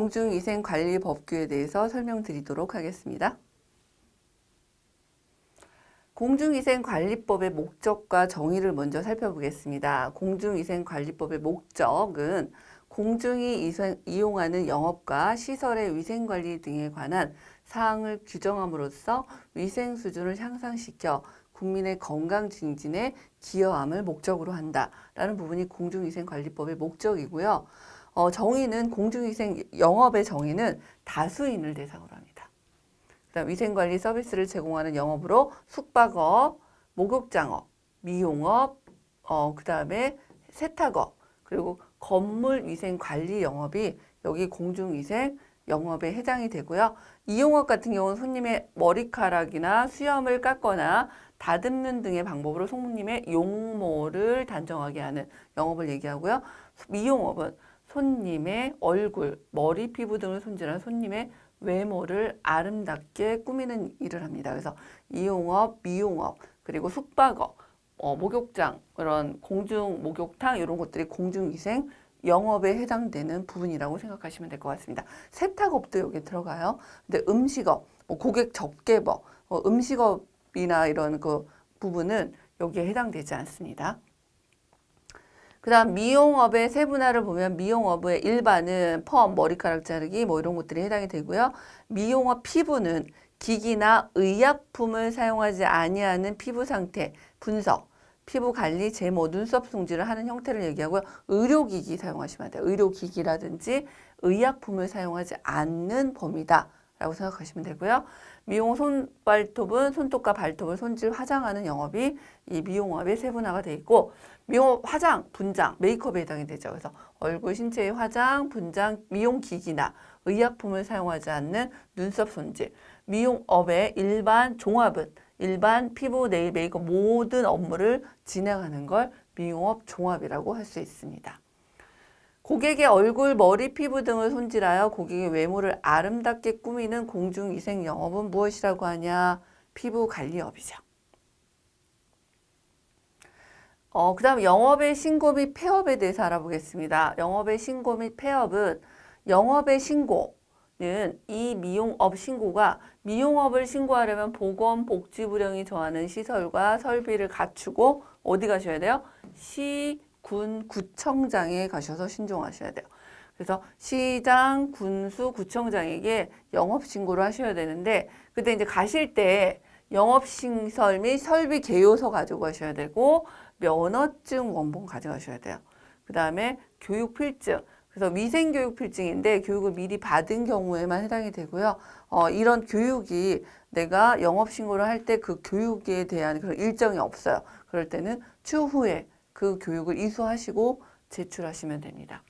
공중위생관리법규에 대해서 설명드리도록 하겠습니다. 공중위생관리법의 목적과 정의를 먼저 살펴보겠습니다. 공중위생관리법의 목적은 공중이 이용하는 영업과 시설의 위생관리 등에 관한 사항을 규정함으로써 위생 수준을 향상시켜 국민의 건강 증진에 기여함을 목적으로 한다라는 부분이 공중위생관리법의 목적이고요. 정의는 공중위생 영업의 정의는 다수인을 대상으로 합니다. 그다음 위생관리 서비스를 제공하는 영업으로 숙박업, 목욕장업, 미용업, 그다음에 세탁업, 그리고 건물위생관리 영업이 여기 공중위생 영업에 해당이 되고요. 이용업 같은 경우는 손님의 머리카락이나 수염을 깎거나 다듬는 등의 방법으로 손님의 용모를 단정하게 하는 영업을 얘기하고요. 미용업은 손님의 얼굴, 머리, 피부 등을 손질한 손님의 외모를 아름답게 꾸미는 일을 합니다. 그래서 이용업, 미용업, 그리고 숙박업, 목욕장, 그런 공중 목욕탕 이런 것들이 공중위생 영업에 해당되는 부분이라고 생각하시면 될 것 같습니다. 세탁업도 여기 들어가요. 근데 음식업, 고객 접객업, 음식업이나 이런 그 부분은 여기에 해당되지 않습니다. 그 다음 미용업의 세분화를 보면 미용업의 일반은 펌, 머리카락 자르기 뭐 이런 것들이 해당이 되고요. 미용업 피부는 기기나 의약품을 사용하지 아니하는 피부 상태, 분석, 피부 관리, 제모, 눈썹 송질을 하는 형태를 얘기하고요. 의료기기 사용하시면 돼요. 의료기기라든지 의약품을 사용하지 않는 범위다 라고 생각하시면 되고요. 미용 손발톱은 손톱과 발톱을 손질, 화장하는 영업이 이 미용업의 세분화가 되어 있고, 미용업 화장, 분장, 메이크업에 해당이 되죠. 그래서 얼굴, 신체의 화장, 분장, 미용기기나 의약품을 사용하지 않는 눈썹 손질, 미용업의 일반 종합은 일반 피부, 네일, 메이크업 모든 업무를 진행하는 걸 미용업 종합이라고 할 수 있습니다. 고객의 얼굴, 머리, 피부 등을 손질하여 고객의 외모를 아름답게 꾸미는 공중위생 영업은 무엇이라고 하냐? 피부 관리업이죠. 그 다음 영업의 신고 및 폐업에 대해서 알아보겠습니다. 영업의 신고 및 폐업은 영업의 신고는 이 미용업 신고가 미용업을 신고하려면 보건복지부령이 정하는 시설과 설비를 갖추고 어디 가셔야 돼요? 시, 군, 구청장에 가셔서 신청하셔야 돼요. 그래서 시장, 군수, 구청장에게 영업신고를 하셔야 되는데 그때 이제 가실 때 영업시설 및 설비 개요서 가지고 가셔야 되고 면허증 원본 가져가셔야 돼요. 그 다음에 교육필증. 그래서 위생교육필증인데 교육을 미리 받은 경우에만 해당이 되고요. 이런 교육이 내가 영업신고를 할 때 그 교육에 대한 그런 일정이 없어요. 그럴 때는 추후에 그 교육을 이수하시고 제출하시면 됩니다.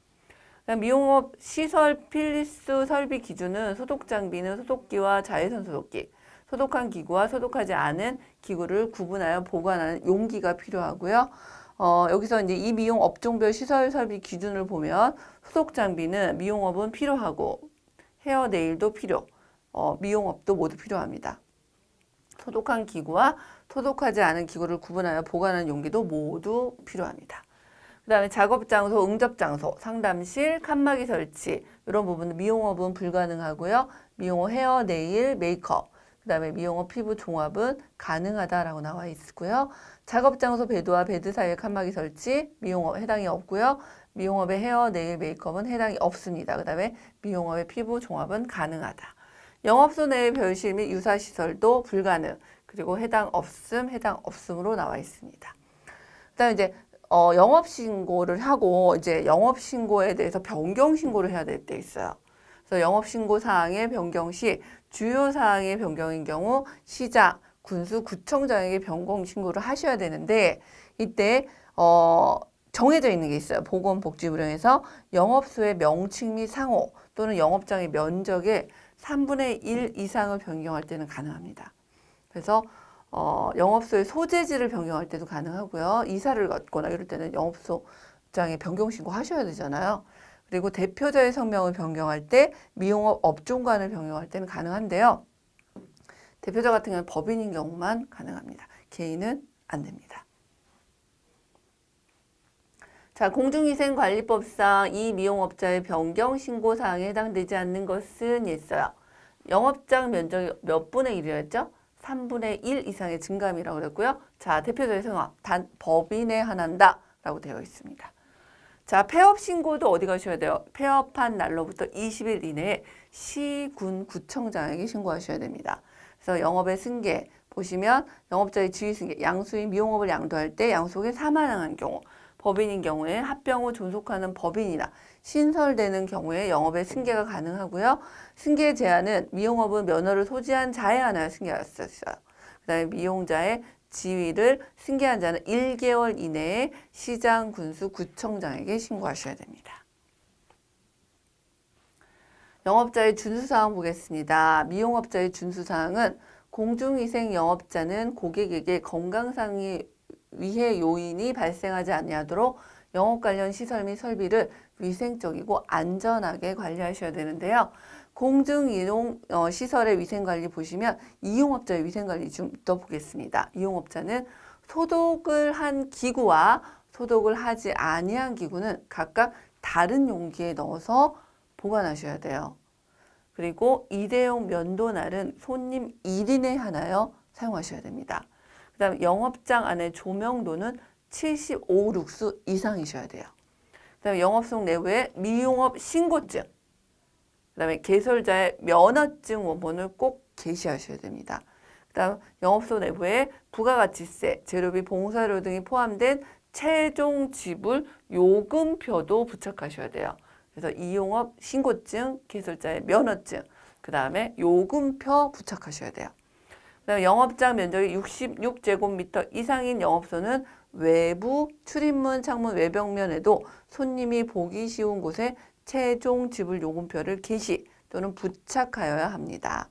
미용업 시설 필수 설비 기준은 소독 장비는 소독기와 자외선 소독기, 소독한 기구와 소독하지 않은 기구를 구분하여 보관하는 용기가 필요하고요. 여기서 이제 이 미용 업종별 시설 설비 기준을 보면 소독 장비는 미용업은 필요하고 헤어 네일도 필요, 미용업도 모두 필요합니다. 소독한 기구와 소독하지 않은 기구를 구분하여 보관하는 용기도 모두 필요합니다. 그 다음에 작업장소, 응접장소, 상담실, 칸막이 설치 이런 부분은 미용업은 불가능하고요. 미용업 헤어, 네일, 메이크업, 그 다음에 미용업 피부 종합은 가능하다라고 나와 있고요. 작업장소 베드와 베드 사이에 칸막이 설치, 미용업 해당이 없고요. 미용업의 헤어, 네일, 메이크업은 해당이 없습니다. 그 다음에 미용업의 피부 종합은 가능하다. 영업소 내의 별실 및 유사시설도 불가능, 그리고 해당 없음으로 나와 있습니다. 그 다음에 이제 영업신고를 하고 이제 영업신고에 대해서 변경신고를 해야 될 때 있어요. 그래서 영업신고 사항의 변경 시 주요 사항의 변경인 경우 시장, 군수, 구청장에게 변경신고를 하셔야 되는데 이때 정해져 있는 게 있어요. 보건복지부령에서 영업소의 명칭 및 상호 또는 영업장의 면적의 3분의 1 이상을 변경할 때는 가능합니다. 그래서 영업소의 소재지를 변경할 때도 가능하고요. 이사를 갔거나 이럴 때는 영업소장에 변경신고 하셔야 되잖아요. 그리고 대표자의 성명을 변경할 때 미용업 업종관을 변경할 때는 가능한데요. 대표자 같은 경우는 법인인 경우만 가능합니다. 개인은 안 됩니다. 자, 공중위생관리법상 이 미용업자의 변경 신고 사항에 해당되지 않는 것은 있어요. 영업장 면적이 몇 분의 1이었죠? 3분의 1 이상의 증감이라고 그랬고요. 자, 대표적인 상황, 단 법인에 한한다 라고 되어 있습니다. 자, 폐업 신고도 어디 가셔야 돼요? 폐업한 날로부터 20일 이내에 시, 군, 구청장에게 신고하셔야 됩니다. 그래서 영업의 승계 보시면 영업자의 지위 승계, 양수인 미용업을 양도할 때 양속에 사망한 경우, 법인인 경우에 합병 후 존속하는 법인이나 신설되는 경우에 영업의 승계가 가능하고요. 승계 제한은 미용업은 면허를 소지한 자에 한하여 승계할 수 있어요. 그 다음에 미용자의 지위를 승계한 자는 1개월 이내에 시장, 군수, 구청장에게 신고하셔야 됩니다. 영업자의 준수사항 보겠습니다. 미용업자의 준수사항은 공중위생 영업자는 고객에게 건강상의 위해 요인이 발생하지 아니하도록 영업 관련 시설 및 설비를 위생적이고 안전하게 관리하셔야 되는데요. 공중이용 시설의 위생관리 보시면 이용업자의 위생관리 좀 더 보겠습니다. 이용업자는 소독을 한 기구와 소독을 하지 아니한 기구는 각각 다른 용기에 넣어서 보관하셔야 돼요. 그리고 일회용 면도날은 손님 1인에 한하여 사용하셔야 됩니다. 그 다음에 영업장 안의 조명도는 75룩스 이상이셔야 돼요. 그 다음에 영업소 내부에 미용업 신고증, 그 다음에 개설자의 면허증 원본을 꼭 게시하셔야 됩니다. 그 다음 영업소 내부에 부가가치세, 재료비, 봉사료 등이 포함된 최종 지불 요금표도 부착하셔야 돼요. 그래서 이용업 신고증, 개설자의 면허증, 그 다음에 요금표 부착하셔야 돼요. 그다음에 영업장 면적이 66제곱미터 이상인 영업소는 외부 출입문, 창문, 외벽면에도 손님이 보기 쉬운 곳에 최종 지불 요금표를 게시 또는 부착하여야 합니다.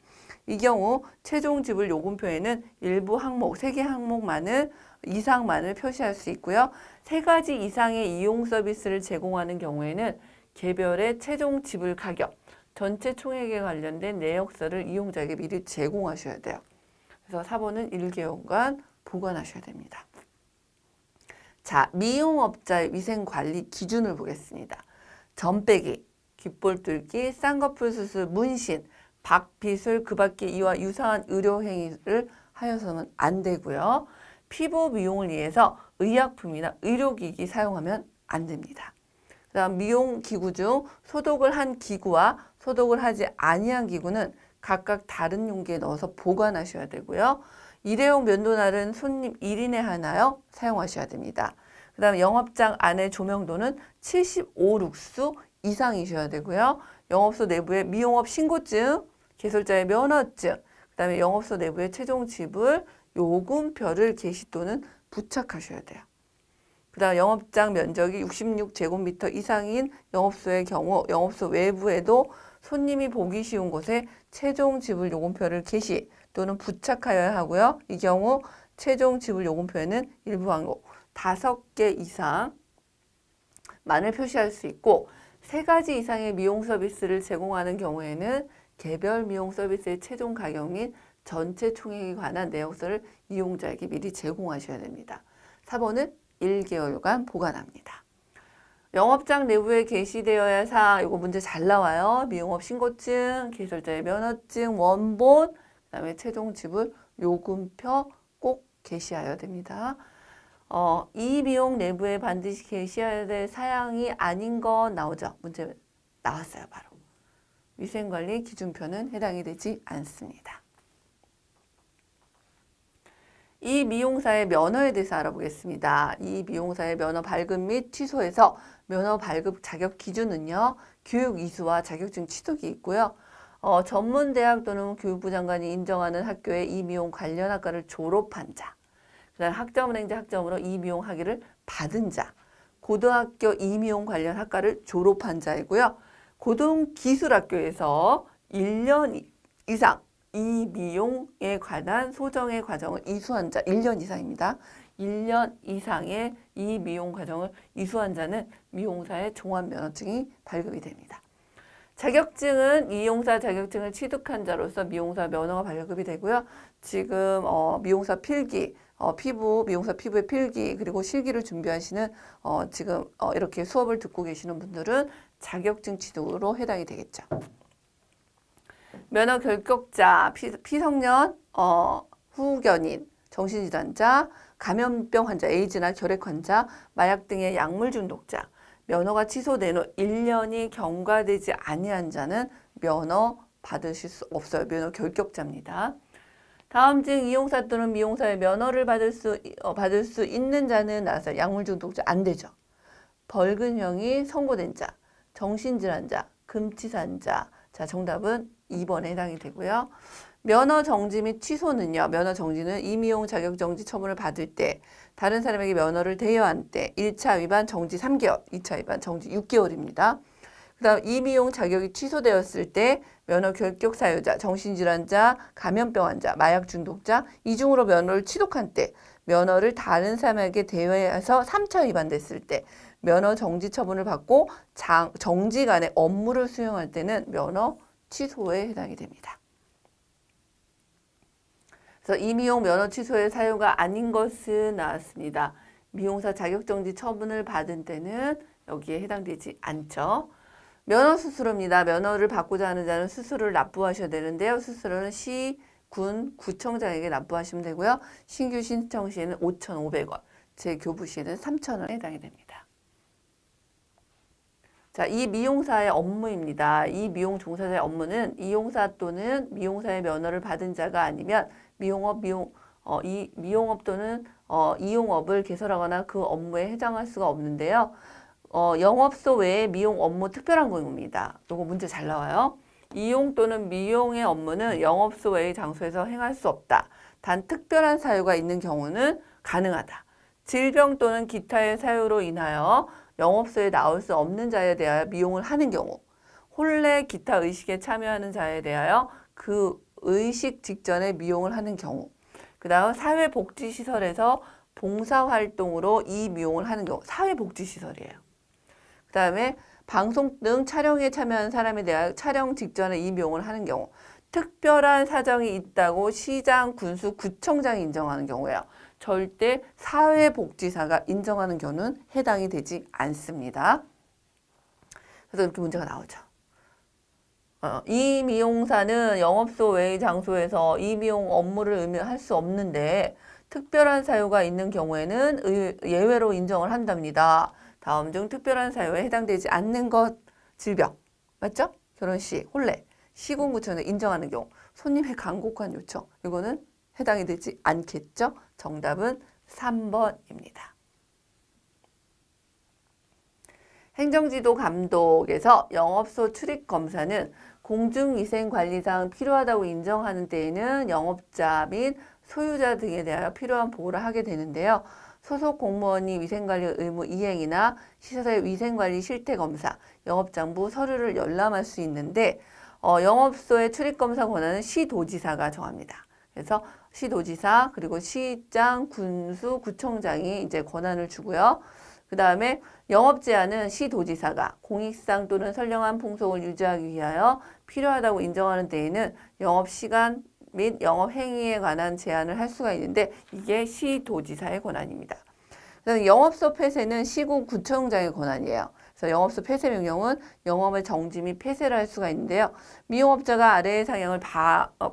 이 경우 최종 지불 요금표에는 일부 항목, 3개 항목만을 이상만을 표시할 수 있고요. 3가지 이상의 이용 서비스를 제공하는 경우에는 개별의 최종 지불 가격, 전체 총액에 관련된 내역서를 이용자에게 미리 제공하셔야 돼요. 그래서 사본은 1개월간 보관하셔야 됩니다. 자, 미용업자의 위생관리 기준을 보겠습니다. 점빼기, 귓볼 뚫기, 쌍꺼풀 수술, 문신, 박피술, 그 밖에 이와 유사한 의료행위를 하여서는 안 되고요. 피부 미용을 위해서 의약품이나 의료기기 사용하면 안 됩니다. 그다음 미용기구 중 소독을 한 기구와 소독을 하지 아니한 기구는 각각 다른 용기에 넣어서 보관하셔야 되고요. 일회용 면도날은 손님 1인에 한하여 사용하셔야 됩니다. 그 다음 영업장 안의 조명도는 75룩스 이상이셔야 되고요. 영업소 내부에 미용업 신고증, 개설자의 면허증, 그 다음에 영업소 내부에 최종 지불 요금표를 게시 또는 부착하셔야 돼요. 그 다음 영업장 면적이 66제곱미터 이상인 영업소의 경우 영업소 외부에도 손님이 보기 쉬운 곳에 최종 지불 요금표를 게시 또는 부착하여야 하고요. 이 경우 최종 지불 요금표에는 일부 항목 5개 이상만을 표시할 수 있고 3가지 이상의 미용 서비스를 제공하는 경우에는 개별 미용 서비스의 최종 가격 및 전체 총액에 관한 내역서를 이용자에게 미리 제공하셔야 됩니다. 사본은 1개월간 보관합니다. 영업장 내부에 게시되어야 할 사항, 이거 문제 잘 나와요. 미용업 신고증, 개설자의 면허증, 원본, 그 다음에 최종 지불 요금표 꼭 게시하여야 됩니다. 이 미용 내부에 반드시 게시해야 될 사항이 아닌 건 나오죠. 문제 나왔어요, 바로. 위생관리 기준표는 해당이 되지 않습니다. 이 미용사의 면허에 대해서 알아보겠습니다. 이 미용사의 면허 발급 및 취소에서 면허 발급 자격 기준은요. 교육 이수와 자격증 취득이 있고요. 전문대학 또는 교육부 장관이 인정하는 학교에 이 미용 관련 학과를 졸업한 자, 그 다음 학점은행제 학점으로 이 미용 학위를 받은 자, 고등학교 이 미용 관련 학과를 졸업한 자이고요. 고등기술학교에서 1년 이상 이 미용에 관한 소정의 과정을 이수한 자 1년 이상입니다. 1년 이상의 이 미용 과정을 이수한 자는 미용사의 종합면허증이 발급이 됩니다. 자격증은 미용사 자격증을 취득한 자로서 미용사 면허가 발급이 되고요. 지금 미용사 필기, 미용사 피부의 필기 그리고 실기를 준비하시는 지금 이렇게 수업을 듣고 계시는 분들은 자격증 취득으로 해당이 되겠죠. 면허 결격자, 피성년, 후견인, 정신질환자, 감염병 환자, 에이즈나 결핵 환자, 마약 등의 약물 중독자, 면허가 취소된 후 1년이 경과되지 아니한 자는 면허 받으실 수 없어요. 면허 결격자입니다. 다음 중 이용사 또는 미용사의 면허를 받을 수 있는 자는 나와서 약물 중독자 안 되죠. 벌금형이 선고된 자, 정신질환자, 금치산자. 자, 정답은 2번에 해당이 되고요. 면허 정지 및 취소는요. 면허 정지는 임의용 자격 정지 처분을 받을 때, 다른 사람에게 면허를 대여한 때 1차 위반 정지 3개월, 2차 위반 정지 6개월입니다. 그 다음 임의용 자격이 취소되었을 때 면허 결격 사유자, 정신질환자, 감염병 환자, 마약 중독자 이 중으로 면허를 취득한 때, 면허를 다른 사람에게 대여해서 3차 위반됐을 때, 면허 정지 처분을 받고 정지간의 업무를 수행할 때는 면허 취소에 해당이 됩니다. 그래서 임의용 면허 취소의 사유가 아닌 것은 나왔습니다. 미용사 자격정지 처분을 받은 때는 여기에 해당되지 않죠. 면허 수수료입니다. 면허를 받고자 하는 자는 수수료를 납부하셔야 되는데요. 수수료는 시, 군, 구청장에게 납부하시면 되고요. 신규 신청 시에는 5,500원, 재교부 시에는 3,000원에 해당이 됩니다. 자, 이 미용사의 업무입니다. 이 미용 종사자의 업무는 이용사 또는 미용사의 면허를 받은 자가 아니면 미용업 또는 이용업을 개설하거나 그 업무에 해당할 수가 없는데요. 영업소 외에 미용 업무 특별한 경우입니다. 이거 문제 잘 나와요. 이용 또는 미용의 업무는 영업소 외의 장소에서 행할 수 없다. 단 특별한 사유가 있는 경우는 가능하다. 질병 또는 기타의 사유로 인하여 영업소에 나올 수 없는 자에 대하여 미용을 하는 경우, 혼례 기타 의식에 참여하는 자에 대하여 그 의식 직전에 미용을 하는 경우, 그 다음 사회복지시설에서 봉사활동으로 이 미용을 하는 경우, 사회복지시설이에요. 그 다음에 방송 등 촬영에 참여하는 사람에 대하여 촬영 직전에 이 미용을 하는 경우, 특별한 사정이 있다고 시장, 군수, 구청장이 인정하는 경우예요. 절대 사회복지사가 인정하는 경우는 해당이 되지 않습니다. 그래서 이렇게 문제가 나오죠. 이 미용사는 영업소 외의 장소에서 이 미용 업무를 할 수 없는데 특별한 사유가 있는 경우에는 예외로 인정을 한답니다. 다음 중 특별한 사유에 해당되지 않는 것, 질병, 맞죠? 결혼식, 혼례, 시군구청에 인정하는 경우, 손님의 간곡한 요청, 이거는 해당이 되지 않겠죠? 정답은 3번입니다. 행정지도 감독에서 영업소 출입검사는 공중위생관리상 필요하다고 인정하는 때에는 영업자 및 소유자 등에 대하여 필요한 보호를 하게 되는데요. 소속 공무원이 위생관리 의무 이행이나 시설의 위생관리 실태검사, 영업장부 서류를 열람할 수 있는데 영업소의 출입검사 권한은 시도지사가 정합니다. 그래서 시도지사 그리고 시장, 군수, 구청장이 이제 권한을 주고요. 그 다음에 영업 제한은 시도지사가 공익상 또는 선량한 풍속을 유지하기 위하여 필요하다고 인정하는 때에는 영업시간 및 영업행위에 관한 제한을 할 수가 있는데 이게 시도지사의 권한입니다. 영업소 폐쇄는 시군구청장의 권한이에요. 그래서 영업소 폐쇄 명령은 영업의 정지 및 폐쇄를 할 수가 있는데요. 미용업자가 아래의 상향을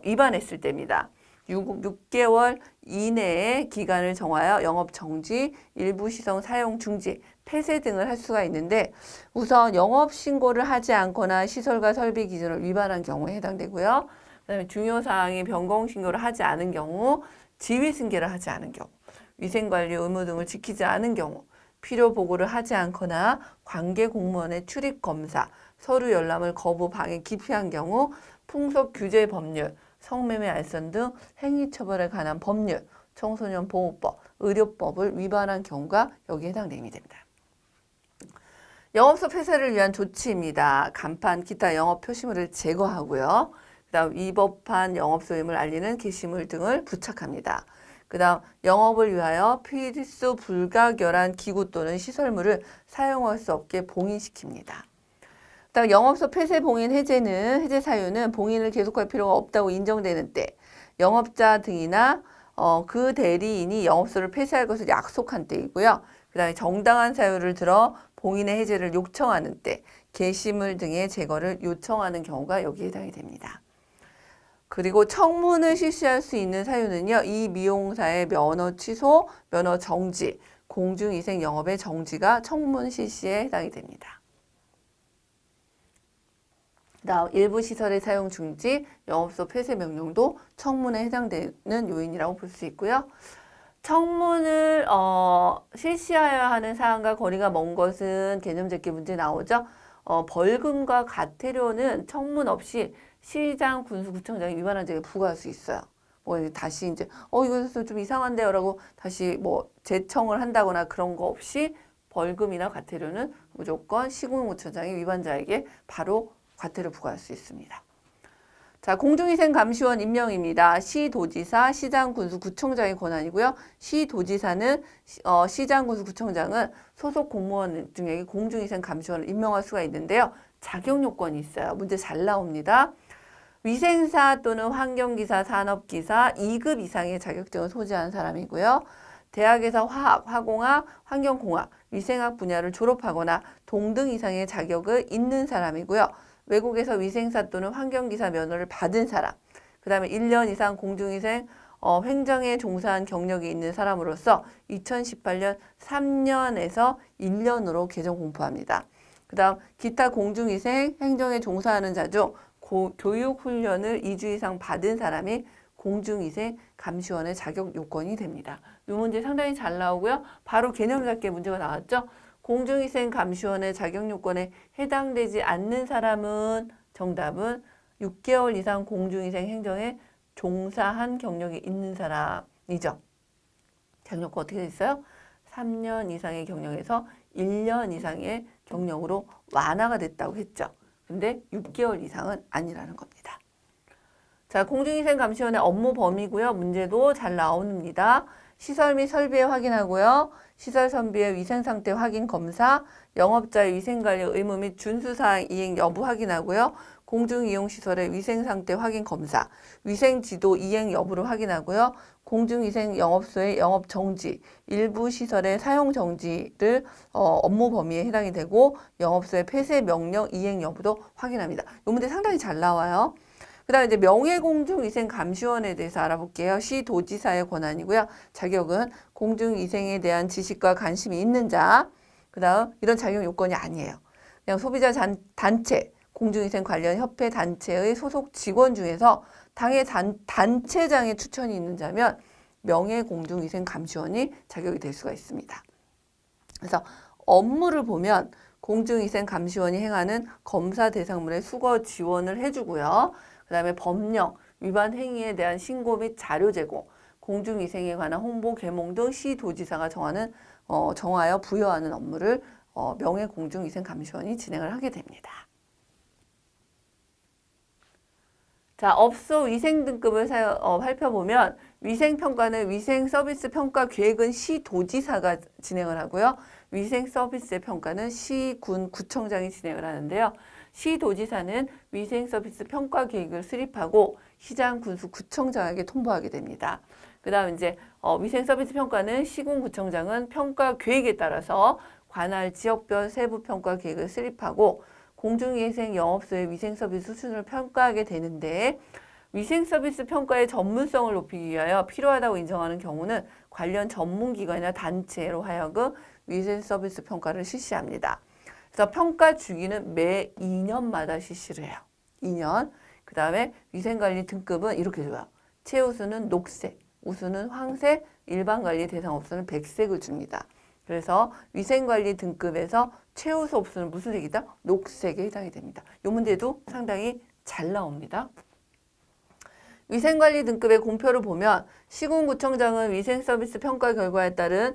위반했을 때입니다. 6개월 이내의 기간을 정하여 영업 정지, 일부 시설 사용 중지, 폐쇄 등을 할 수가 있는데 우선 영업 신고를 하지 않거나 시설과 설비 기준을 위반한 경우에 해당되고요. 그다음에 중요 사항이 변경 신고를 하지 않은 경우, 지휘 승계를 하지 않은 경우, 위생관리 의무 등을 지키지 않은 경우, 필요 보고를 하지 않거나 관계 공무원의 출입 검사, 서류 열람을 거부, 방해, 기피한 경우, 풍속 규제 법률, 성매매 알선 등 행위처벌에 관한 법률, 청소년 보호법, 의료법을 위반한 경우가 여기에 해당됩니다. 영업소 폐쇄를 위한 조치입니다. 간판, 기타 영업 표시물을 제거하고요. 그 다음 위법한 영업소임을 알리는 게시물 등을 부착합니다. 그 다음 영업을 위하여 필수 불가결한 기구 또는 시설물을 사용할 수 없게 봉인시킵니다. 그다음 영업소 폐쇄 봉인 해제 사유는 봉인을 계속할 필요가 없다고 인정되는 때 영업자 등이나 그 대리인이 영업소를 폐쇄할 것을 약속한 때이고요. 그 다음에 정당한 사유를 들어 봉인의 해제를 요청하는 때, 게시물 등의 제거를 요청하는 경우가 여기에 해당이 됩니다. 그리고 청문을 실시할 수 있는 사유는요. 이 미용사의 면허 취소, 면허 정지, 공중위생 영업의 정지가 청문 실시에 해당이 됩니다. 다음 일부 시설의 사용 중지, 영업소 폐쇄 명령도 청문에 해당되는 요인이라고 볼 수 있고요. 청문을 실시하여야 하는 사항과 거리가 먼 것은 개념 제기 문제 나오죠. 벌금과 과태료는 청문 없이 시장, 군수, 구청장이 위반한 죄에 부과할 수 있어요. 뭐 다시 이제 이거 좀 이상한데요라고 다시 뭐 재청을 한다거나 그런 거 없이 벌금이나 과태료는 무조건 시군구청장이 위반자에게 바로 과태료 부과할 수 있습니다. 자, 공중위생감시원 임명입니다. 시도지사, 시장, 군수, 구청장의 권한이고요. 시도지사는 시장, 군수, 구청장은 소속 공무원 중에 공중위생감시원을 임명할 수가 있는데요. 자격 요건이 있어요. 문제 잘 나옵니다. 위생사 또는 환경기사, 산업기사 2급 이상의 자격증을 소지한 사람이고요. 대학에서 화학, 화공학, 환경공학, 위생학 분야를 졸업하거나 동등 이상의 자격을 있는 사람이고요. 외국에서 위생사 또는 환경기사 면허를 받은 사람, 그 다음에 1년 이상 공중위생 횡정에 종사한 경력이 있는 사람으로서 2018년 3년에서 1년으로 개정 공포합니다. 그 다음 기타 공중위생 행정에 종사하는 자 중 교육훈련을 2주 이상 받은 사람이 공중위생 감시원의 자격 요건이 됩니다. 이 문제 상당히 잘 나오고요. 바로 개념 잡기 문제가 나왔죠. 공중위생 감시원의 자격 요건에 해당되지 않는 사람은 정답은 6개월 이상 공중위생 행정에 종사한 경력이 있는 사람이죠. 자격 요건 어떻게 됐어요? 3년 이상의 경력에서 1년 이상의 경력으로 완화가 됐다고 했죠. 근데 6개월 이상은 아니라는 겁니다. 자, 공중위생 감시원의 업무 범위고요. 문제도 잘 나옵니다. 시설 및 설비에 확인하고요. 시설 선비의 위생 상태 확인 검사, 영업자의 위생관리 의무 및 준수사항 이행 여부 확인하고요. 공중이용시설의 위생 상태 확인 검사, 위생지도 이행 여부를 확인하고요. 공중위생 영업소의 영업 정지, 일부 시설의 사용 정지를 업무 범위에 해당이 되고 영업소의 폐쇄 명령 이행 여부도 확인합니다. 이 문제 상당히 잘 나와요. 그 다음에 이제 명예공중위생감시원에 대해서 알아볼게요. 시도지사의 권한이고요. 자격은 공중위생에 대한 지식과 관심이 있는 자. 그 다음 이런 자격 요건이 아니에요. 그냥 소비자 단체, 공중위생 관련 협회 단체의 소속 직원 중에서 당의 단체장의 추천이 있는 자면 명예공중위생감시원이 자격이 될 수가 있습니다. 그래서 업무를 보면 공중위생감시원이 행하는 검사 대상물의 수거 지원을 해주고요. 그 다음에 법령, 위반 행위에 대한 신고 및 자료 제공, 공중위생에 관한 홍보, 계몽 등 시도지사가 정하여 부여하는 업무를 명예공중위생감시원이 진행을 하게 됩니다. 자, 업소 위생등급을 살펴보면 위생평가는 위생서비스평가계획은 시도지사가 진행을 하고요. 위생서비스의 평가는 시군구청장이 진행을 하는데요. 시도지사는 위생서비스 평가계획을 수립하고 시장, 군수, 구청장에게 통보하게 됩니다. 그 다음 이제 위생서비스 평가는 시군구청장은 평가계획에 따라서 관할 지역별 세부평가계획을 수립하고 공중위생 영업소의 위생서비스 수준을 평가하게 되는데 위생서비스 평가의 전문성을 높이기 위하여 필요하다고 인정하는 경우는 관련 전문기관이나 단체로 하여금 위생서비스 평가를 실시합니다. 그래서 평가 주기는 매 2년마다 실시를 해요. 2년. 그 다음에 위생관리 등급은 이렇게 줘요. 최우수는 녹색, 우수는 황색, 일반관리 대상 업소는 백색을 줍니다. 그래서 위생관리 등급에서 최우수 업소는 무슨 색이다? 녹색에 해당이 됩니다. 이 문제도 상당히 잘 나옵니다. 위생관리 등급의 공표를 보면 시군구청장은 위생서비스 평가 결과에 따른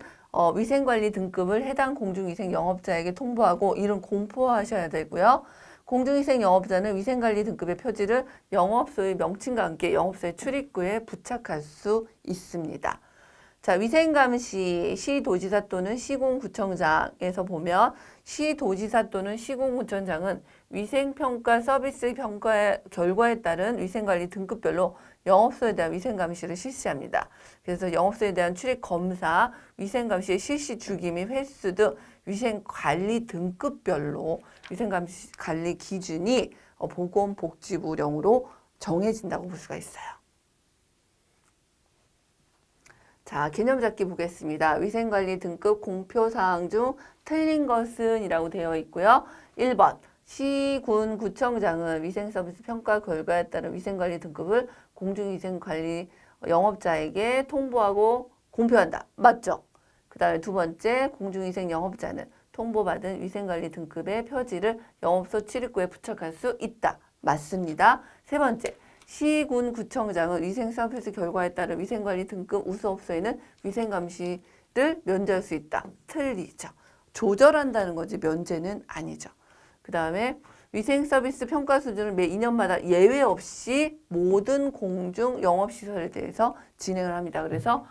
위생관리 등급을 해당 공중위생 영업자에게 통보하고 이런 공포하셔야 되고요. 공중위생 영업자는 위생관리 등급의 표지를 영업소의 명칭과 함께 영업소의 출입구에 부착할 수 있습니다. 자, 위생감시 시도지사 또는 시군구청장에서 보면 시도지사 또는 시군구청장은 위생평가 서비스 평가의 결과에 따른 위생관리 등급별로 영업소에 대한 위생감시를 실시합니다. 그래서 영업소에 대한 출입검사, 위생감시의 실시 주기 및 횟수 등 위생관리 등급별로 위생감시 관리 기준이 보건복지부령으로 정해진다고 볼 수가 있어요. 자, 개념 잡기 보겠습니다. 위생관리 등급 공표사항 중 틀린 것은 이라고 되어 있고요. 1번 시, 군, 구청장은 위생서비스 평가 결과에 따른 위생관리 등급을 공중위생관리 영업자에게 통보하고 공표한다. 맞죠? 그 다음에 두 번째, 공중위생 영업자는 통보받은 위생관리 등급의 표지를 영업소 출입구에 부착할 수 있다. 맞습니다. 세 번째, 시, 군, 구청장은 위생서비스 결과에 따른 위생관리 등급 우수업소에는 위생감시를 면제할 수 있다. 틀리죠. 조절한다는 거지 면제는 아니죠. 그 다음에 위생서비스 평가 수준을 매 2년마다 예외 없이 모든 공중 영업시설에 대해서 진행을 합니다. 그래서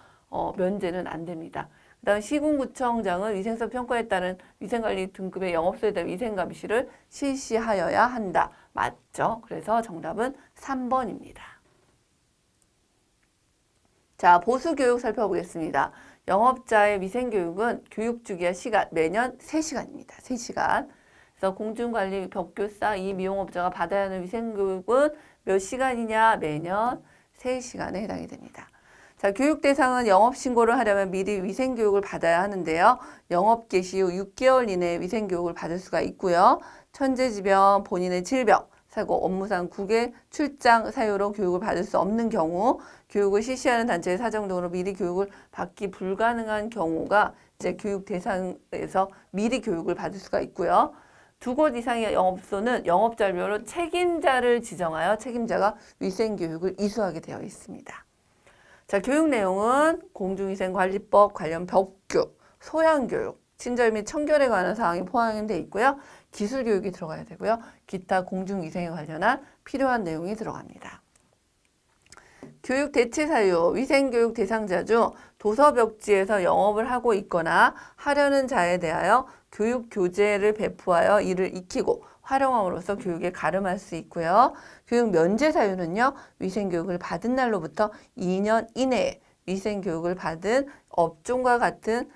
면제는 안 됩니다. 그 다음 시군구청장은 위생서 평가에 따른 위생관리 등급의 영업소에 대한 위생감시를 실시하여야 한다. 맞죠? 그래서 정답은 3번입니다. 자, 보수교육 살펴보겠습니다. 영업자의 위생교육은 교육주기와 시간, 매년 3시간입니다. 3시간. 그래서 공중관리 벽교사 이 미용업자가 받아야 하는 위생교육은 몇 시간이냐? 매년 3시간에 해당이 됩니다. 자, 교육 대상은 영업신고를 하려면 미리 위생교육을 받아야 하는데요. 영업 개시 후 6개월 이내에 위생교육을 받을 수가 있고요. 천재지변, 본인의 질병, 사고, 업무상 국외 출장 사유로 교육을 받을 수 없는 경우, 교육을 실시하는 단체의 사정 등으로 미리 교육을 받기 불가능한 경우가 이제 교육 대상에서 미리 교육을 받을 수가 있고요. 2곳 이상의 영업소는 영업자별로 책임자를 지정하여 책임자가 위생교육을 이수하게 되어 있습니다. 자, 교육 내용은 공중위생관리법 관련 벽교, 소양교육, 친절 및 청결에 관한 사항이 포함되어 있고요. 기술교육이 들어가야 되고요. 기타 공중위생에 관련한 필요한 내용이 들어갑니다. 교육 대체 사유, 위생교육 대상자 중 도서벽지에서 영업을 하고 있거나 하려는 자에 대하여 교육 교재를 배포하여 이를 익히고 활용함으로써 교육에 가름할 수 있고요. 교육 면제 사유는요. 위생교육을 받은 날로부터 2년 이내에 위생교육을 받은 업종과 같은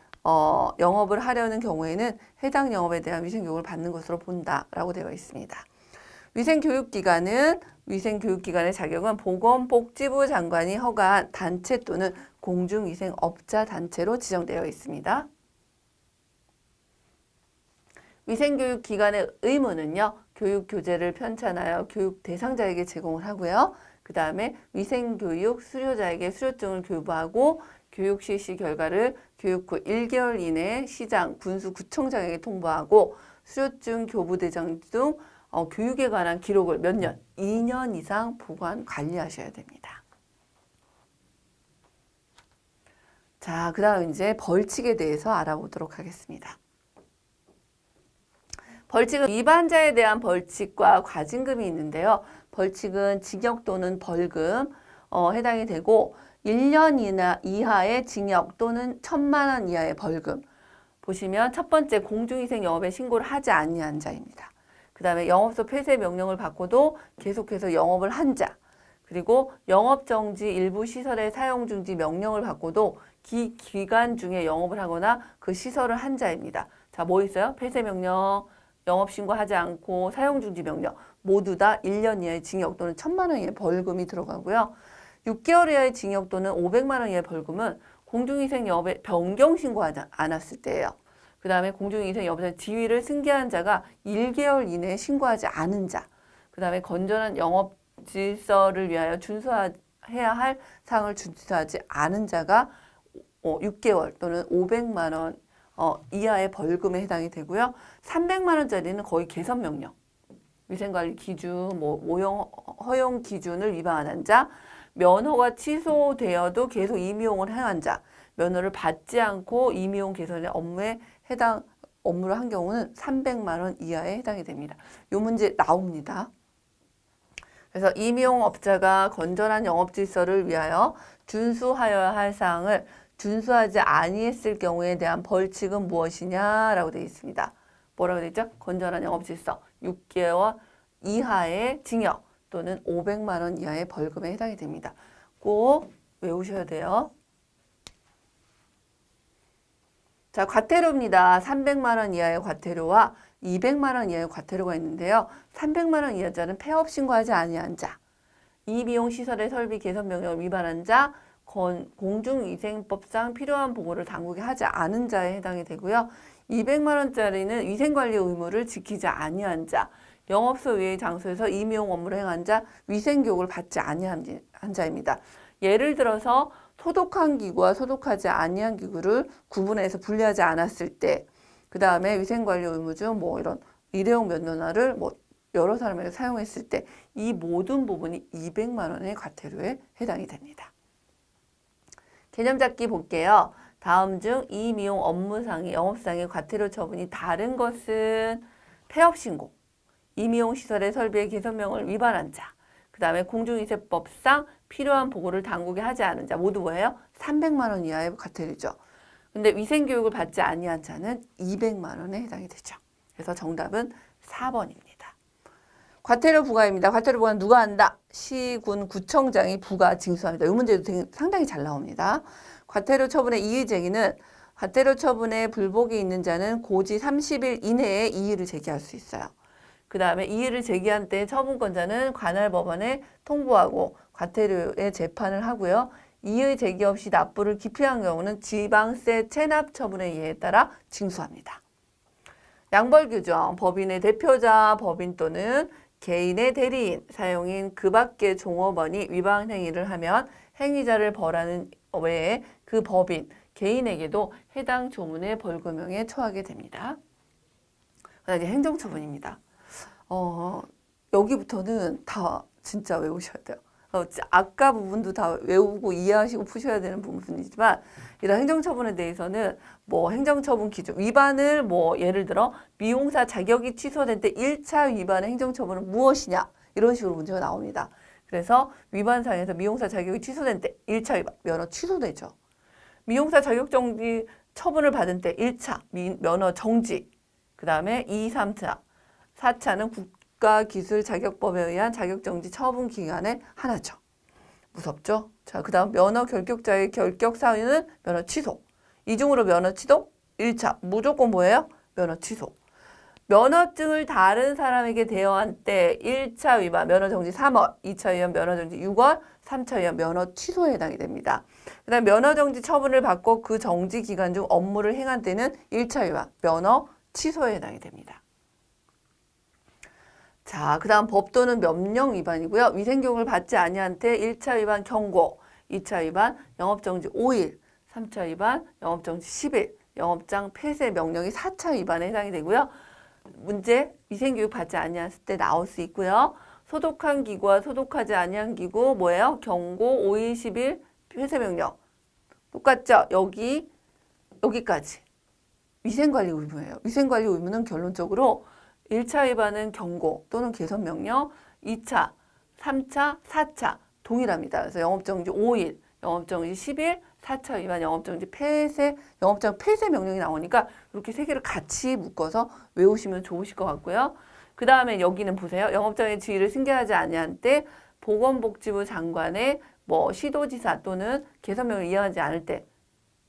영업을 하려는 경우에는 해당 영업에 대한 위생교육을 받는 것으로 본다라고 되어 있습니다. 위생교육기관의 자격은 보건복지부 장관이 허가한 단체 또는 공중위생업자 단체로 지정되어 있습니다. 위생교육기관의 의무는요. 교육교재를 편찬하여 교육 대상자에게 제공을 하고요. 그 다음에 위생교육 수료자에게 수료증을 교부하고 교육 실시 결과를 교육 후 1개월 이내에 시장, 군수, 구청장에게 통보하고 수료증 교부 대상 등 교육에 관한 기록을 몇 년? 2년 이상 보관 관리하셔야 됩니다. 자, 그 다음 이제 벌칙에 대해서 알아보도록 하겠습니다. 벌칙은 위반자에 대한 벌칙과 과징금이 있는데요. 벌칙은 징역 또는 벌금 해당이 되고 1년 이하의 징역 또는 1,000만 원 이하의 벌금. 보시면 첫 번째 공중위생 영업에 신고를 하지 아니한 자입니다. 그 다음에 영업소 폐쇄 명령을 받고도 계속해서 영업을 한 자. 그리고 영업정지 일부 시설의 사용중지 명령을 받고도 기간 중에 영업을 하거나 그 시설을 한 자입니다. 자, 뭐 있어요? 폐쇄 명령, 영업신고하지 않고 사용중지 명령 모두 다 1년 이하의 징역 또는 1,000만 원 이하의 벌금이 들어가고요. 6개월 이하의 징역 또는 500만 원 이하의 벌금은 공중위생 영업에 변경 신고하지 않았을 때예요. 그 다음에 공중위생 영업자 지위를 승계한 자가 1개월 이내에 신고하지 않은 자. 그 다음에 건전한 영업 질서를 위하여 준수해야 할 사항을 준수하지 않은 자가 6개월 또는 500만 원 이하의 벌금에 해당이 되고요. 300만 원짜리는 거의 개선 명령. 위생관리 기준, 허용 기준을 위반한 자, 면허가 취소되어도 계속 임용을 행한 자, 면허를 받지 않고 임용 개선의 업무를 한 경우는 300만 원 이하에 해당이 됩니다. 이 문제 나옵니다. 그래서 임용업자가 건전한 영업질서를 위하여 준수하여야 할 사항을 준수하지 아니했을 경우에 대한 벌칙은 무엇이냐라고 되어 있습니다. 뭐라고 되어 있죠? 건전한 영업질서. 6개월 이하의 징역 또는 500만 원 이하의 벌금에 해당이 됩니다. 꼭 외우셔야 돼요. 자, 과태료입니다. 300만 원 이하의 과태료와 200만 원 이하의 과태료가 있는데요. 300만 원 이하자는 폐업 신고하지 아니한 자, 이 미용시설의 설비 개선 명령을 위반한 자, 공중위생법상 필요한 보고를 당국에 하지 않은 자에 해당이 되고요. 200만 원짜리는 위생관리 의무를 지키지 아니한 자, 영업소 외의 장소에서 이 미용 업무를 행한 자, 위생교육을 받지 아니한 자입니다. 예를 들어서 소독한 기구와 소독하지 아니한 기구를 구분해서 분리하지 않았을 때, 그 다음에 위생관리 의무 중 뭐 이런 일회용 면도날을 뭐 여러 사람에게 사용했을 때 이 모든 부분이 200만 원의 과태료에 해당이 됩니다. 개념 잡기 볼게요. 다음 중 이 미용 업무상의 영업상의 과태료 처분이 다른 것은 폐업 신고, 이 미용 시설의 설비의 개선명을 위반한 자, 그 다음에 공중위생법상 필요한 보고를 당국에 하지 않은 자 모두 뭐예요? 300만 원 이하의 과태료죠. 근데 위생교육을 받지 아니한 자는 200만 원에 해당이 되죠. 그래서 정답은 4번입니다. 과태료 부과입니다. 과태료 부과는 누가 한다? 시군 구청장이 부과 징수합니다. 이 문제도 상당히 잘 나옵니다. 과태료 처분의 이의 제기는 과태료 처분에 불복이 있는 자는 고지 30일 이내에 이의를 제기할 수 있어요. 그 다음에 이의를 제기한 때 처분권자는 관할 법원에 통보하고 과태료의 재판을 하고요. 이의 제기 없이 납부를 기피한 경우는 지방세 체납 처분의 예에 따라 징수합니다. 양벌 규정, 법인의 대표자, 법인 또는 개인의 대리인, 사용인 그 밖의 종업원이 위반 행위를 하면 행위자를 벌하는 외에 그 법인, 개인에게도 해당 조문의 벌금형에 처하게 됩니다. 그다음에 행정처분입니다. 여기부터는 다 진짜 외우셔야 돼요. 아까 부분도 다 외우고 이해하시고 푸셔야 되는 부분이지만 이런 행정처분에 대해서는 뭐 행정처분 기준 위반을 뭐 예를 들어 미용사 자격이 취소된 때 1차 위반의 행정처분은 무엇이냐 이런 식으로 문제가 나옵니다. 그래서 위반상에서 미용사 자격이 취소된 때 1차 위반 면허 취소되죠. 미용사 자격정지 처분을 받은 때 1차 면허 정지, 그 다음에 2, 3차, 4차는 국가기술자격법에 의한 자격정지 처분 기간의 하나죠. 무섭죠? 자, 그 다음 면허 결격자의 결격 사유는 면허 취소. 이중으로 면허 취소 1차 무조건 뭐예요? 면허 취소. 면허증을 다른 사람에게 대여한 때 1차 위반 면허 정지 3월, 2차 위반 면허 정지 6월, 3차 위반 면허 취소에 해당이 됩니다. 그 다음 면허 정지 처분을 받고 그 정지 기간 중 업무를 행한 때는 1차 위반 면허 취소에 해당이 됩니다. 자, 그 다음 법 또는 명령 위반이고요. 위생교육을 받지 아니한 때 1차 위반 경고, 2차 위반 영업정지 5일, 3차 위반 영업정지 10일, 영업장 폐쇄 명령이 4차 위반에 해당이 되고요. 문제 위생교육 받지 아니했을 때 나올 수 있고요. 소독한 기구와 소독하지 아니한 기구 뭐예요? 경고 5일 10일 폐쇄 명령 똑같죠? 여기까지 위생관리 의무예요. 위생관리 의무는 결론적으로 1차 위반은 경고 또는 개선 명령, 2차, 3차, 4차 동일합니다. 그래서 영업정지 5일, 영업정지 10일, 4차 위반 영업정지 폐쇄, 영업장 폐쇄 명령이 나오니까 이렇게 세 개를 같이 묶어서 외우시면 좋으실 것 같고요. 그 다음에 여기는 보세요. 영업장의 지위를 승계하지 아니한 때 보건복지부 장관의 뭐 시도지사 또는 개선명령을 이행하지 않을 때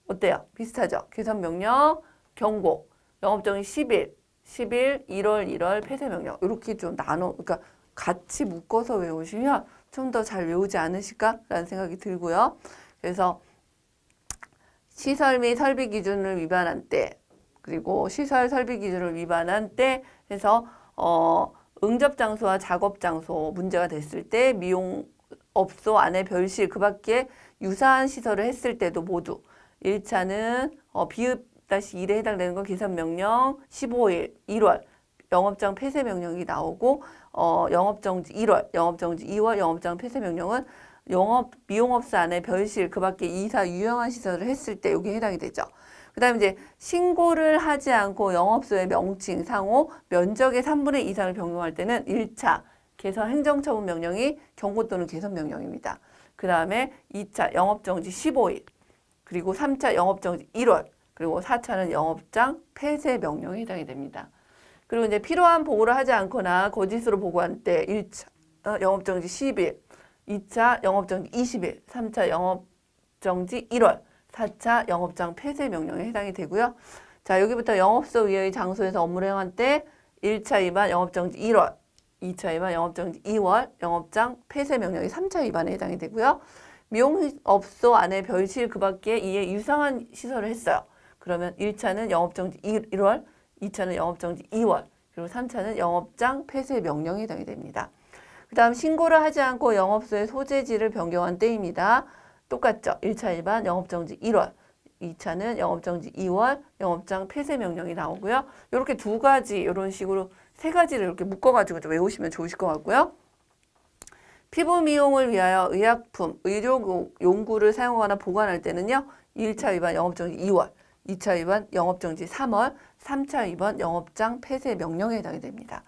어때요? 비슷하죠? 개선명령, 경고, 영업정지 10일, 1월, 1월 폐쇄명령 이렇게 좀 그러니까 같이 묶어서 외우시면 좀 더 잘 외우지 않으실까라는 생각이 들고요. 그래서 시설 및 설비 기준을 위반한 때 그리고 시설 설비 기준을 위반한 때 해서 응접 장소와 작업 장소 문제가 됐을 때 미용업소 안에 별실 그 밖에 유사한 시설을 했을 때도 모두 1차는 비읍-1에 해당되는 건 개선명령 15일 1월 영업장 폐쇄 명령이 나오고 영업정지 1월, 영업정지 2월, 영업장 폐쇄 명령은 미용업소 안에 별실 그 밖에 이사 유용한 시설을 했을 때 여기에 해당이 되죠. 그 다음에 이제 신고를 하지 않고 영업소의 명칭, 상호, 면적의 3분의 2 이상을 변경할 때는 1차 개선 행정처분 명령이 경고 또는 개선 명령입니다. 그 다음에 2차 영업정지 15일, 그리고 3차 영업정지 1월, 그리고 4차는 영업장 폐쇄 명령에 해당이 됩니다. 그리고 이제 필요한 보고를 하지 않거나 거짓으로 보고한 때 1차 영업정지 10일, 2차 영업정지 20일, 3차 영업정지 1월, 4차 영업장 폐쇄 명령에 해당이 되고요. 자, 여기부터 영업소 외의 장소에서 업무를 행한 때 1차 위반 영업정지 1월, 2차 위반 영업정지 2월, 영업장 폐쇄 명령이 3차 위반에 해당이 되고요. 미용업소 안에 별실 그 밖에 이에 유사한 시설을 했어요. 그러면 1차는 영업정지 1월, 2차는 영업정지 2월, 그리고 3차는 영업장 폐쇄 명령에 해당이 됩니다. 그 다음 신고를 하지 않고 영업소의 소재지를 변경한 때입니다. 똑같죠. 1차 위반 영업정지 1월, 2차는 영업정지 2월, 영업장 폐쇄 명령이 나오고요. 이렇게 두 가지 이런 식으로 세 가지를 이렇게 묶어가지고 좀 외우시면 좋으실 것 같고요. 피부 미용을 위하여 의약품, 의료 용구를 사용하거나 보관할 때는요. 1차 위반 영업정지 2월, 2차 위반 영업정지 3월, 3차 위반 영업장 폐쇄 명령에 해당이 됩니다.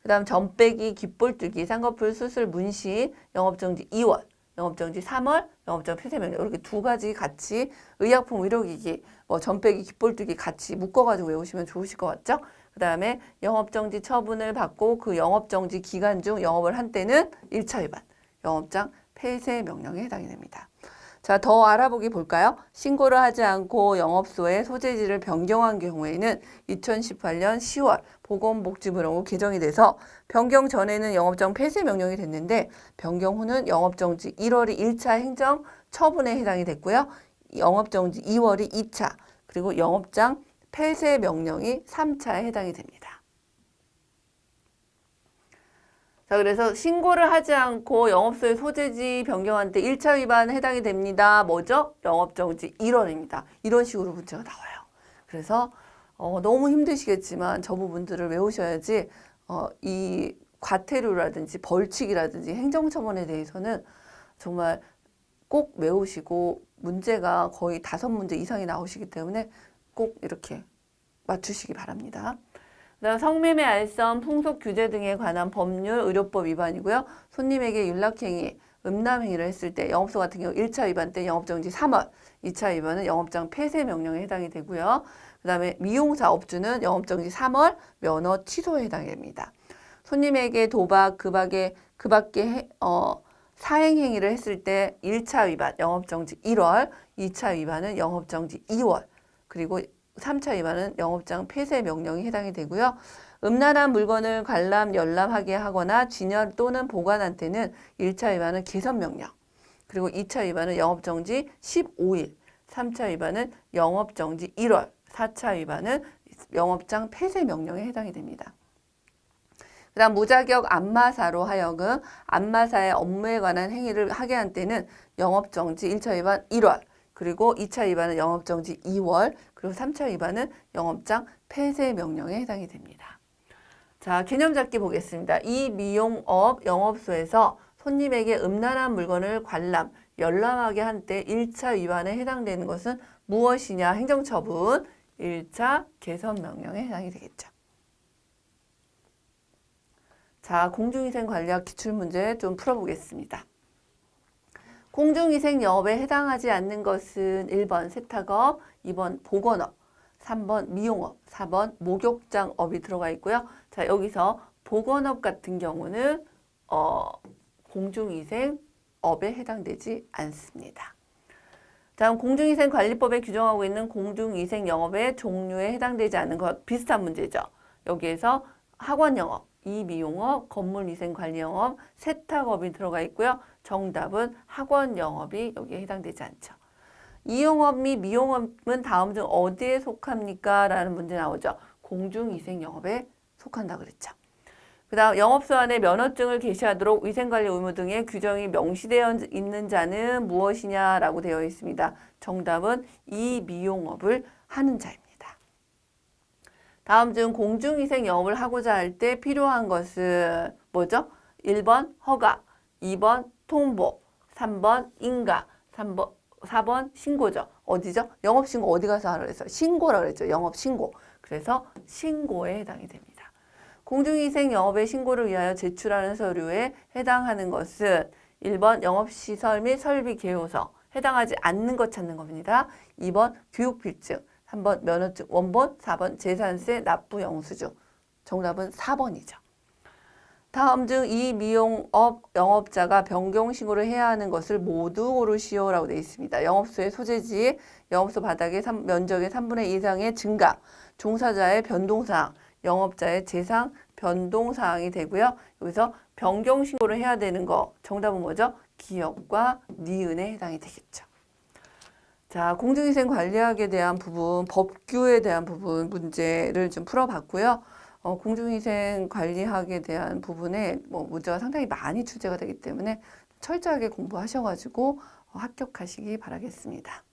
그 다음 점빼기, 귓볼뜨기, 쌍꺼풀 수술, 문신, 영업정지 2월, 영업정지 3월, 영업장 폐쇄 명령 이렇게 두 가지 같이 의약품, 의료기기, 뭐 점빼기, 귓볼뜨기 같이 묶어가지고 외우시면 좋으실 것 같죠? 그 다음에 영업정지 처분을 받고 그 영업정지 기간 중 영업을 한 때는 1차 위반, 영업장 폐쇄 명령에 해당이 됩니다. 자, 더 알아보기 볼까요? 신고를 하지 않고 영업소의 소재지를 변경한 경우에는 2018년 10월 보건복지부령으로 개정이 돼서 변경 전에는 영업장 폐쇄 명령이 됐는데 변경 후는 영업정지 1월이 1차 행정 처분에 해당이 됐고요. 영업정지 2월이 2차, 그리고 영업장 폐쇄 명령이 3차에 해당이 됩니다. 자, 그래서 신고를 하지 않고 영업소의 소재지 변경한 때 1차 위반에 해당이 됩니다. 뭐죠? 영업정지 1월입니다. 이런 식으로 문제가 나와요. 그래서 너무 힘드시겠지만 저 부분들을 외우셔야지 이 과태료라든지 벌칙이라든지 행정처분에 대해서는 정말 꼭 외우시고 문제가 거의 5문제 이상이 나오시기 때문에 꼭 이렇게 맞추시기 바랍니다. 그다음 성매매, 알선, 풍속 규제 등에 관한 법률, 의료법 위반이고요. 손님에게 윤락행위, 음란행위를 했을 때 영업소 같은 경우 1차 위반 때 영업정지 3월, 2차 위반은 영업장 폐쇄 명령에 해당이 되고요. 그 다음에 미용사 업주는 영업정지 3월, 면허 취소에 해당이 됩니다. 손님에게 도박, 그 밖에 사행행위를 했을 때 1차 위반, 영업정지 1월, 2차 위반은 영업정지 2월, 그리고 3차 위반은 영업장 폐쇄 명령이 해당이 되고요. 음란한 물건을 관람, 열람하게 하거나 진열 또는 보관한 때는 1차 위반은 개선 명령, 그리고 2차 위반은 영업정지 15일, 3차 위반은 영업정지 1월, 4차 위반은 영업장 폐쇄 명령에 해당이 됩니다. 그 다음 무자격 안마사로 하여금 안마사의 업무에 관한 행위를 하게 한 때는 영업정지 1차 위반 1월, 그리고 2차 위반은 영업정지 2월, 그리고 3차 위반은 영업장 폐쇄 명령에 해당이 됩니다. 자, 개념 잡기 보겠습니다. 이 미용업 영업소에서 손님에게 음란한 물건을 관람, 열람하게 한 때 1차 위반에 해당되는 것은 무엇이냐? 행정처분, 1차 개선 명령에 해당이 되겠죠. 자, 공중위생관리학 기출문제 좀 풀어보겠습니다. 공중위생 영업에 해당하지 않는 것은 1번 세탁업, 2번 보건업, 3번 미용업, 4번 목욕장업이 들어가 있고요. 자, 여기서 보건업 같은 경우는 공중위생업에 해당되지 않습니다. 다음 공중위생관리법에 규정하고 있는 공중위생 영업의 종류에 해당되지 않는 것 비슷한 문제죠. 여기에서 학원영업, 이미용업, 건물위생관리영업, 세탁업이 들어가 있고요. 정답은 학원영업이 여기에 해당되지 않죠. 이용업 및 미용업은 다음 중 어디에 속합니까? 라는 문제 나오죠. 공중위생영업에 속한다 그랬죠. 그 다음 영업소 안에 면허증을 게시하도록 위생관리 의무 등의 규정이 명시되어 있는 자는 무엇이냐라고 되어 있습니다. 정답은 이 미용업을 하는 자입니다. 다음 중 공중위생 영업을 하고자 할 때 필요한 것은 뭐죠? 1번 허가, 2번 통보, 3번 인가, 4번 신고죠. 어디죠? 영업신고 어디 가서 하라 그랬어요? 신고라고 그랬죠. 영업신고. 그래서 신고에 해당이 됩니다. 공중위생 영업의 신고를 위하여 제출하는 서류에 해당하는 것은 1번 영업시설 및 설비 개요서, 해당하지 않는 것 찾는 겁니다. 2번 교육필증, 3번 면허증 원본, 4번 재산세 납부 영수증. 정답은 4번이죠. 다음 중 이 미용업 영업자가 변경 신고를 해야 하는 것을 모두 고르시오라고 되어 있습니다. 영업소의 소재지, 영업소 바닥의 면적의 3분의 2 이상의 증가, 종사자의 변동사항, 영업자의 재산 변동사항이 되고요. 여기서 변경 신고를 해야 되는 거 정답은 뭐죠? 기업과 니은에 해당이 되겠죠. 자, 공중위생 관리학에 대한 부분, 법규에 대한 부분 문제를 좀 풀어봤고요. 공중위생 관리학에 대한 부분에 문제가 상당히 많이 출제가 되기 때문에 철저하게 공부하셔가지고 합격하시기 바라겠습니다.